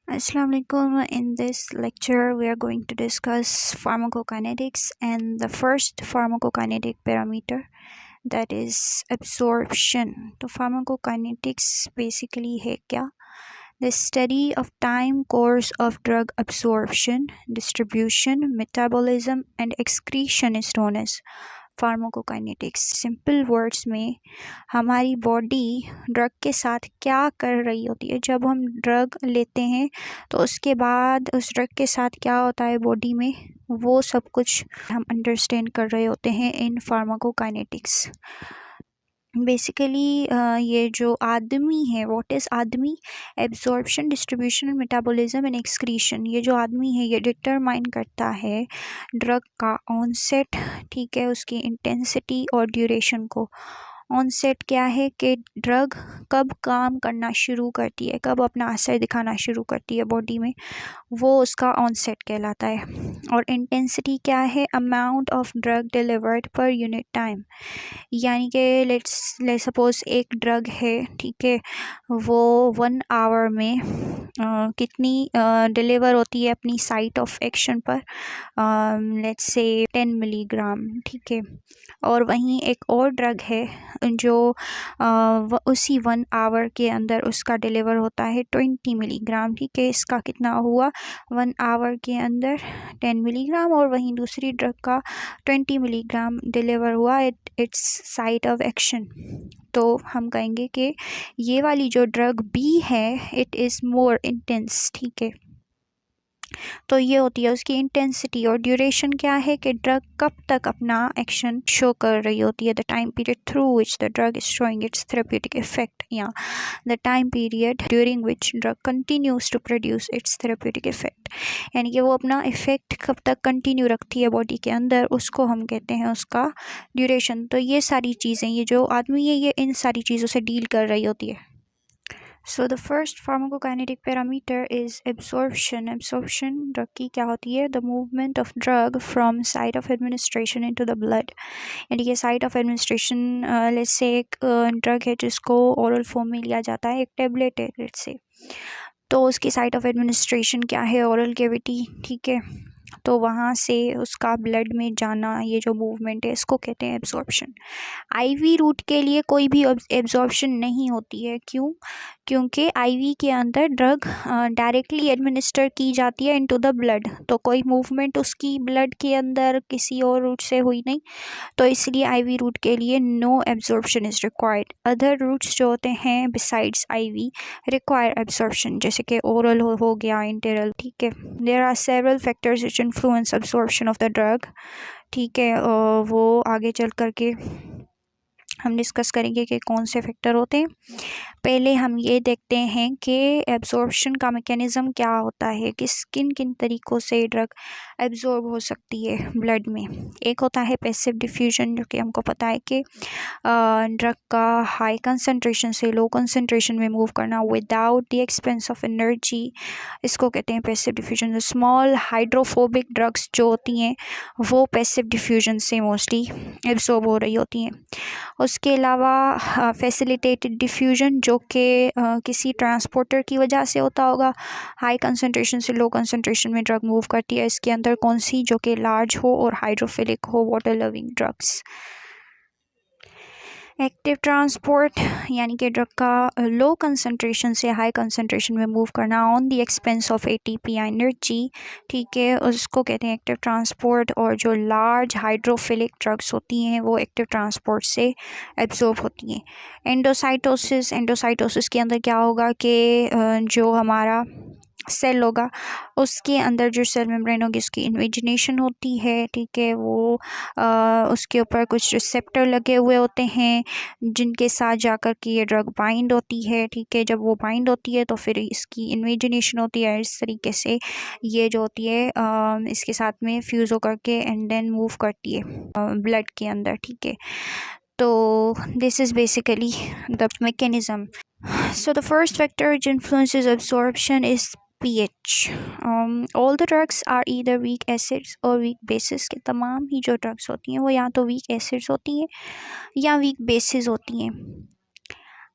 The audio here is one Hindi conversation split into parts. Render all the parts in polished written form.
Assalamu alaikum. In this lecture, we are going to discuss pharmacokinetics and the first pharmacokinetic parameter, that is absorption. तो pharmacokinetics basically है क्या? The study of time course of drug absorption, distribution, metabolism and excretion is known as pharmacokinetics. Simple words में हमारी बॉडी ड्रग के साथ क्या कर रही होती है. जब हम ड्रग लेते हैं तो उसके बाद उस ड्रग के साथ क्या होता है बॉडी में, वो सब कुछ हम अंडरस्टैंड कर रहे होते हैं इन फार्माकोकाइनेटिक्स. बेसिकली ये जो आदमी है, व्हाट इज़ आदमी? Absorption, distribution, metabolism and excretion. ये जो आदमी है ये डिटरमाइन करता है ड्रग का ऑनसेट, ठीक है, उसकी इंटेंसिटी और ड्यूरेशन को. ऑनसेट क्या है कि ड्रग कब काम करना शुरू करती है, कब अपना असर दिखाना शुरू करती है बॉडी में, वो उसका ऑनसेट कहलाता है. और इंटेंसिटी क्या है? Amount of drug delivered per unit time. यानी कि लेट्स सपोज एक ड्रग है, ठीक है, वो 1 आवर में कितनी डिलीवर होती है अपनी साइट ऑफ एक्शन पर, लेट्स से 10 मिलीग्राम, ठीक है. और वहीं एक और ड्रग है जो उसी 1 आवर के अंदर उसका डिलीवर होता है 20 मिलीग्राम, ठीक है. इसका कितना हुआ 1 आवर के अंदर 10 मिलीग्राम, और वहीं दूसरी ड्रग का 20 मिलीग्राम डिलीवर हुआ at its site of action. तो हम कहेंगे कि ये वाली जो ड्रग बी है इट इज़ मोर इंटेंस, ठीक है. तो ये होती है उसकी इंटेंसिटी. और ड्यूरेशन क्या है कि ड्रग कब तक अपना एक्शन शो कर रही होती है, the time period through which the drug is showing its therapeutic effect, या the time period during which drug continues to produce its therapeutic effect. यानी कि वो अपना इफेक्ट कब तक कंटिन्यू रखती है बॉडी के अंदर, उसको हम कहते हैं उसका ड्यूरेशन. तो ये सारी चीज़ें, ये जो आदमी है ये इन सारी चीज़ों से डील कर रही होती है. So the first pharmacokinetic parameter is absorption. Absorption drug की क्या होती है? The movement of drug from site of administration into the blood. यानी कि site of administration, let's say एक ड्रग है जिसको ओरल फॉर्म में लिया जाता है, एक टेबलेट है लेट्स से, तो उसकी साइट ऑफ एडमिनिस्ट्रेशन क्या है? ओरल कैविटी, ठीक है. तो वहाँ से उसका ब्लड में जाना, ये जो मूवमेंट है इसको कहते हैं एब्जॉर्प्शन. आईवी रूट के लिए कोई भी एब्जॉर्प्शन नहीं होती है. क्यों? क्योंकि आईवी के अंदर ड्रग डायरेक्टली एडमिनिस्टर की जाती है इनटू द ब्लड, तो कोई मूवमेंट उसकी ब्लड के अंदर किसी और रूट से हुई नहीं, तो इसलिए आईवी रूट के लिए no absorption is required. Other routes जो होते हैं बिसाइड्स आईवी रिक्वायर एब्जॉर्प्शन, जैसे कि ओरल हो गया, इंटेरल, ठीक है. There are several factors which influence absorption of the drug, ठीक है. वो आगे चल करके हम डिस्कस करेंगे कि कौन से फैक्टर होते हैं. पहले हम ये देखते हैं कि एब्जॉर्प्शन का मैकेनिज़्म क्या होता है, किन किन तरीक़ों से ड्रग एब्जॉर्ब हो सकती है ब्लड में. एक होता है पैसिव डिफ्यूजन, जो कि हमको पता है कि ड्रग का हाई कंसंट्रेशन से लो कंसंट्रेशन में मूव करना without the expense of energy, इसको कहते हैं passive diffusion. Small hydrophobic drugs जो होती हैं वो पैसिव डिफ्यूजन से मोस्टली एब्जॉर्ब हो रही होती हैं. उसके अलावा फैसिलिटेटेड डिफ्यूजन, जो कि किसी ट्रांसपोर्टर की वजह से होता होगा, हाई कंसंट्रेशन से लो कंसंट्रेशन में ड्रग मूव करती है. इसके अंदर कौन सी? जो कि लार्ज हो और हाइड्रोफिलिक हो, water loving drugs. Active transport, यानी कि ड्रग का लो कंसंट्रेशन से हाई कंसंट्रेशन में मूव करना on the expense of ATP energy, ठीक है, उसको कहते हैं एक्टिव ट्रांसपोर्ट. और जो लार्ज हाइड्रोफिलिक ड्रग्स होती हैं वो एक्टिव ट्रांसपोर्ट से एब्जॉर्ब होती हैं. एंडोसाइटोसिस के अंदर क्या होगा कि जो हमारा सेल होगा उसके अंदर जो सेल मेम्ब्रेन होगी उसकी इन्वेजिनेशन होती है, ठीक है. वो उसके ऊपर कुछ रिसेप्टर लगे हुए होते हैं जिनके साथ जाकर के ये ड्रग बाइंड होती है, ठीक है. जब वो बाइंड होती है तो फिर इसकी इन्वेजिनेशन होती है. इस तरीके से ये जो होती है इसके साथ में फ्यूज़ होकर के एंड देन मूव करती है ब्लड के अंदर, ठीक है. तो this is basically the mechanism. So the first factor which influences absorption is pH. All the drugs are either weak acids or weak bases. कि तमाम ही जो ड्रग्स होती हैं वो या तो वीक एसिड्स होती हैं या वीक बेसिस होती हैं.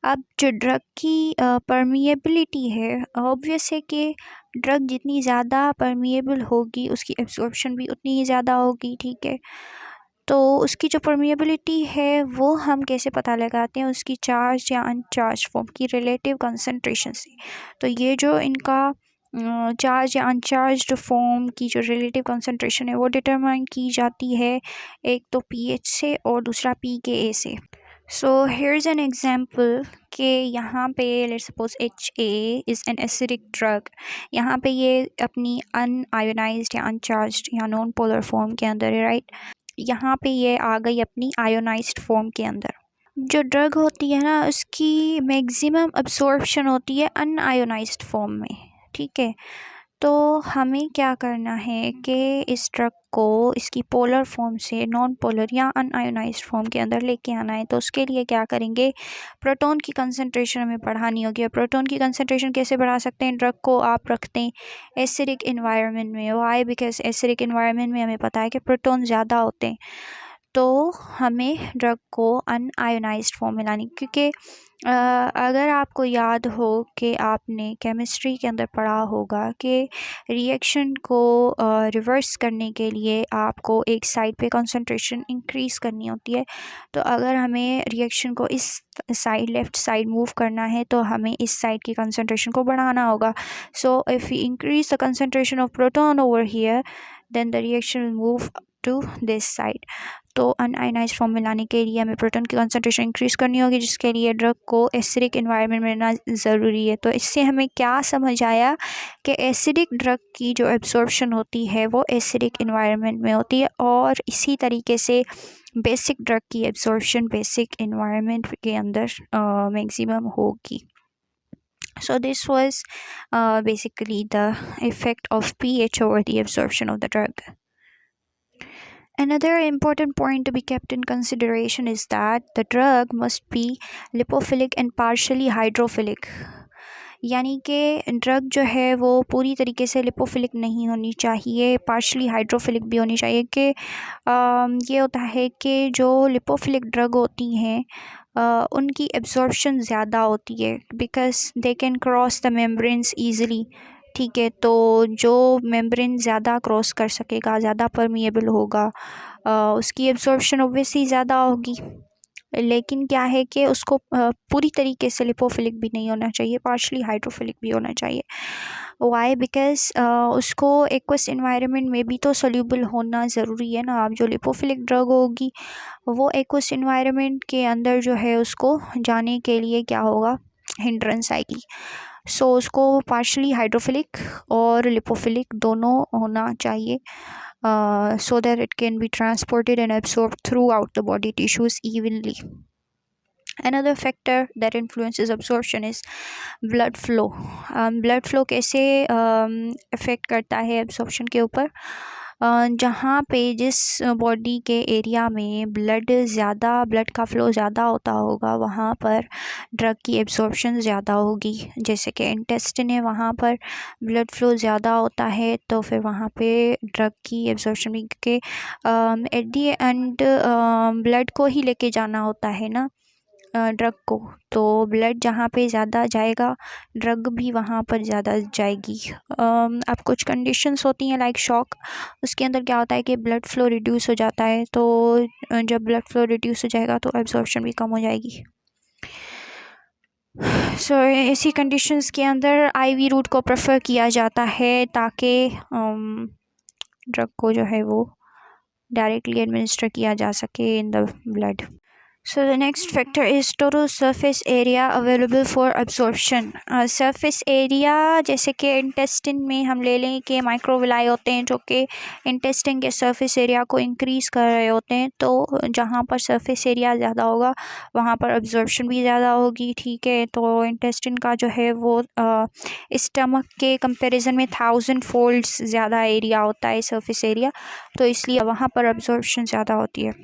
अब जो ड्रग की परमिएबिलिटी है, ऑब्वियस है कि ड्रग जितनी ज़्यादा परमिएबल होगी उसकी एब्जॉर्प्शन भी उतनी ही ज़्यादा होगी, ठीक है। तो उसकी जो परमिएबिलिटी है वो हम कैसे पता लगाते हैं, उसकी चार्ज या अनचार्ज फॉर्म की रिलेटिव कंसंट्रेशन से। तो ये जो इनका चार्ज या अनचार्ज्ड फॉर्म की जो रिलेटिव कंसंट्रेशन है वो डिटरमाइन की जाती है एक तो pH से और दूसरा pKa से। So here is an example कि यहाँ पे let's suppose HA is an acidic drug. यहाँ पे ये अपनी अनआयोनाइज्ड या अनचार्ज्ड या नॉन पोलर फॉर्म के अंदर है, राइट। यहाँ पे ये आ गई अपनी आयोनाइज्ड फॉर्म के अंदर। जो ड्रग होती है ना उसकी मैक्सिमम अब्सॉर्प्शन होती है अनआयोनाइज्ड फॉर्म में, ठीक है। तो हमें क्या करना है कि इस ड्रग को इसकी पोलर फॉर्म से नॉन पोलर या अनआयोनाइज्ड फॉर्म के अंदर लेके आना है। तो उसके लिए क्या करेंगे, प्रोटॉन की कंसंट्रेशन हमें बढ़ानी होगी। और प्रोटॉन की कंसंट्रेशन कैसे बढ़ा सकते हैं, ड्रग को आप रखते हैं एसिडिक इन्वायरमेंट में। वाई, बिकॉज एसिडिक इन्वायरमेंट में हमें पता है कि प्रोटॉन ज़्यादा होते हैं। तो हमें ड्रग को अनआयोनाइज्ड फॉर्म में लानी, क्योंकि अगर आपको याद हो कि आपने केमिस्ट्री के अंदर पढ़ा होगा कि रिएक्शन को रिवर्स करने के लिए आपको एक साइड पे कंसंट्रेशन इंक्रीज़ करनी होती है। तो अगर हमें रिएक्शन को इस साइड, लेफ़्ट साइड मूव करना है तो हमें इस साइड की कंसंट्रेशन को बढ़ाना होगा। So if we increase the concentration of proton over here then the reaction will move to this side. तो अनआयोनाइज्ड फॉर्म में लाने के लिए हमें प्रोटॉन की कंसंट्रेशन इंक्रीज़ करनी होगी, जिसके लिए ड्रग को एसिडिक एनवायरनमेंट में रहना ज़रूरी है। तो इससे हमें क्या समझ आया कि एसिडिक ड्रग की जो एब्जॉर्प्शन होती है वो एसिडिक एनवायरनमेंट में होती है, और इसी तरीके से बेसिक ड्रग की एब्जॉर्प्शन बेसिक एनवायरनमेंट के अंदर मैक्सिमम होगी। So this was basically the effect of pH over the absorption of the drug. Another important point to be kept in consideration is that the drug must be lipophilic and partially hydrophilic. यानी कि ड्रग जो है वो पूरी तरीके से लिपोफिलिक नहीं होनी चाहिए, पार्शली हाइड्रोफिलिक भी होनी चाहिए। कि ये होता है कि जो लिपोफिलिक ड्रग होती हैं उनकी एब्जॉर्प्शन ज़्यादा होती है, because they can cross the membranes easily, ठीक है। तो जो मेम्ब्रेन ज़्यादा क्रॉस कर सकेगा, ज़्यादा परमिएबल होगा, उसकी एब्जॉर्प्शन ऑब्वियसली ज़्यादा होगी। लेकिन क्या है कि उसको पूरी तरीके से लिपोफिलिक भी नहीं होना चाहिए, पार्शली हाइड्रोफिलिक भी होना चाहिए। वाई, बिकॉज उसको एक्वस एनवायरनमेंट में भी तो सोल्यूबल होना ज़रूरी है ना। अब जो लिपोफिलिक ड्रग होगी वो एक्वस एनवायरनमेंट के अंदर जो है उसको जाने के लिए क्या होगा, हिंड्रेंस आएगी। सो उसको पार्शली हाइड्रोफिलिक और लिपोफिलिक दोनों होना चाहिए, so that it can be transported and absorbed throughout the body tissues evenly. Another factor that influences absorption is blood flow. Blood flow कैसे affect करता है absorption के ऊपर, जहाँ पे जिस बॉडी के एरिया में ब्लड का फ़्लो ज़्यादा होता होगा वहाँ पर ड्रग की एब्जॉर्प्शन ज़्यादा होगी। जैसे कि इंटेस्टिन है, वहाँ पर ब्लड फ़्लो ज़्यादा होता है तो फिर वहाँ पे ड्रग की एब्जॉर्प्शन भी, क्योंकि एट दी एंड ब्लड को ही लेके जाना होता है ना ड्रग को। तो ब्लड जहाँ पे ज़्यादा जाएगा ड्रग भी वहाँ पर ज़्यादा जाएगी। अब कुछ कंडीशंस होती हैं लाइक शॉक, उसके अंदर क्या होता है कि ब्लड फ्लो रिड्यूस हो जाता है। तो जब ब्लड फ्लो रिड्यूस हो जाएगा तो एब्जॉर्प्शन भी कम हो जाएगी। सो ऐसी कंडीशंस के अंदर आईवी रूट को प्रेफर किया जाता है ताकि ड्रग को जो है वो डायरेक्टली एडमिनिस्टर किया जा सके in the blood. So the next factor is total surface area available for absorption. Surface area जैसे कि इंटेस्टिन में हम ले लें कि माइक्रोविलाई होते हैं जो कि इंटेस्टिन के surface area को increase कर रहे होते हैं। तो जहाँ पर surface area ज़्यादा होगा वहाँ पर absorption भी ज़्यादा होगी, ठीक है। तो इंटेस्टिन का जो है वो स्टमक के कंपैरिजन में 1000 folds ज़्यादा एरिया होता है surface area, तो इसलिए वहाँ पर absorption ज़्यादा होती है।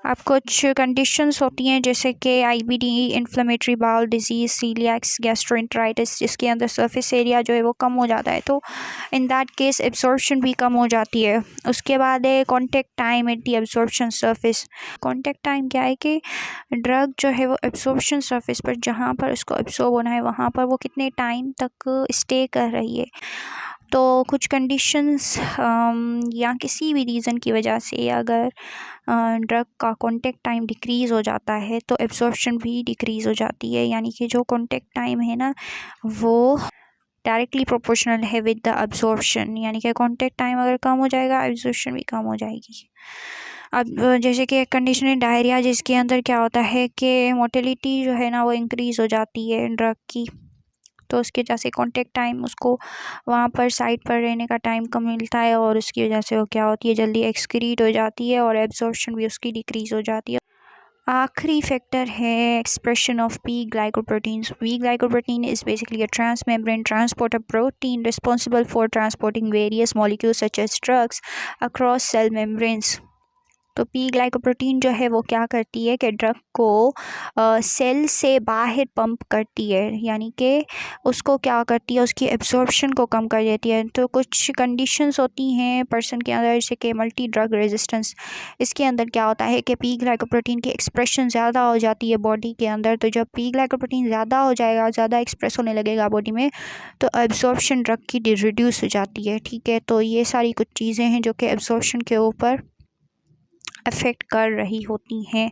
अब कुछ कंडीशंस होती हैं जैसे कि IBD, inflammatory bowel disease, celiacs, gastroenteritis, जिसके अंदर सरफेस एरिया जो है वो कम हो जाता है, तो इन दैट केस एब्जॉर्प्शन भी कम हो जाती है। उसके बाद है contact time at the absorption surface. Contact time क्या है कि ड्रग जो है वो एब्जॉर्प्शन सरफेस पर जहाँ पर उसको एब्जॉर्ब होना है वहाँ पर वो कितने टाइम तक स्टे कर रही है। तो कुछ कंडीशंस या किसी भी रीज़न की वजह से अगर ड्रग का कॉन्टेक्ट टाइम डिक्रीज़ हो जाता है तो एब्जॉर्प्शन भी डिक्रीज़ हो जाती है, यानी कि जो कॉन्टेक्ट टाइम है ना वो डायरेक्टली प्रोपोर्शनल है विद द एब्जॉर्प्शन, यानी कि कॉन्टेक्ट टाइम अगर कम हो जाएगा एब्जॉर्प्शन भी कम हो जाएगी। अब जैसे कि एक कंडीशन है डायरिया, जिसके अंदर क्या होता है कि मोटिलिटी जो है ना वो इंक्रीज़ हो जाती है ड्रग की, तो उसकी वजह से कॉन्टेक्ट टाइम उसको वहाँ पर साइड पर रहने का टाइम कम मिलता है और उसकी वजह से वो क्या होती है जल्दी एक्सक्रीट हो जाती है और एब्जॉर्प्शन भी उसकी डिक्रीज़ हो जाती है। आखिरी फैक्टर है expression of P glycoproteins. P glycoprotein is basically a transmembrane transporter protein responsible for transporting various molecules such as drugs across cell membranes. तो पी ग्लाइकोप्रोटीन जो है वो क्या करती है कि ड्रग को सेल से बाहर पंप करती है, यानी कि उसको क्या करती है उसकी एब्जॉर्प्शन को कम कर देती है। तो कुछ कंडीशंस होती हैं पर्सन के अंदर जैसे कि मल्टी ड्रग रेजिस्टेंस, इसके अंदर क्या होता है कि पी ग्लाइकोप्रोटीन की एक्सप्रेशन ज़्यादा हो जाती है बॉडी के अंदर। तो जब पी ग्लाइकोप्रोटीन ज़्यादा हो जाएगा, ज़्यादा एक्सप्रेस होने लगेगा बॉडी में, तो एब्जॉर्प्शन ड्रग की रिड्यूस हो जाती है। ठीक है, तो ये सारी कुछ चीज़ें हैं जो कि एब्जॉर्प्शन के ऊपर अफेक्ट कर रही होती हैं।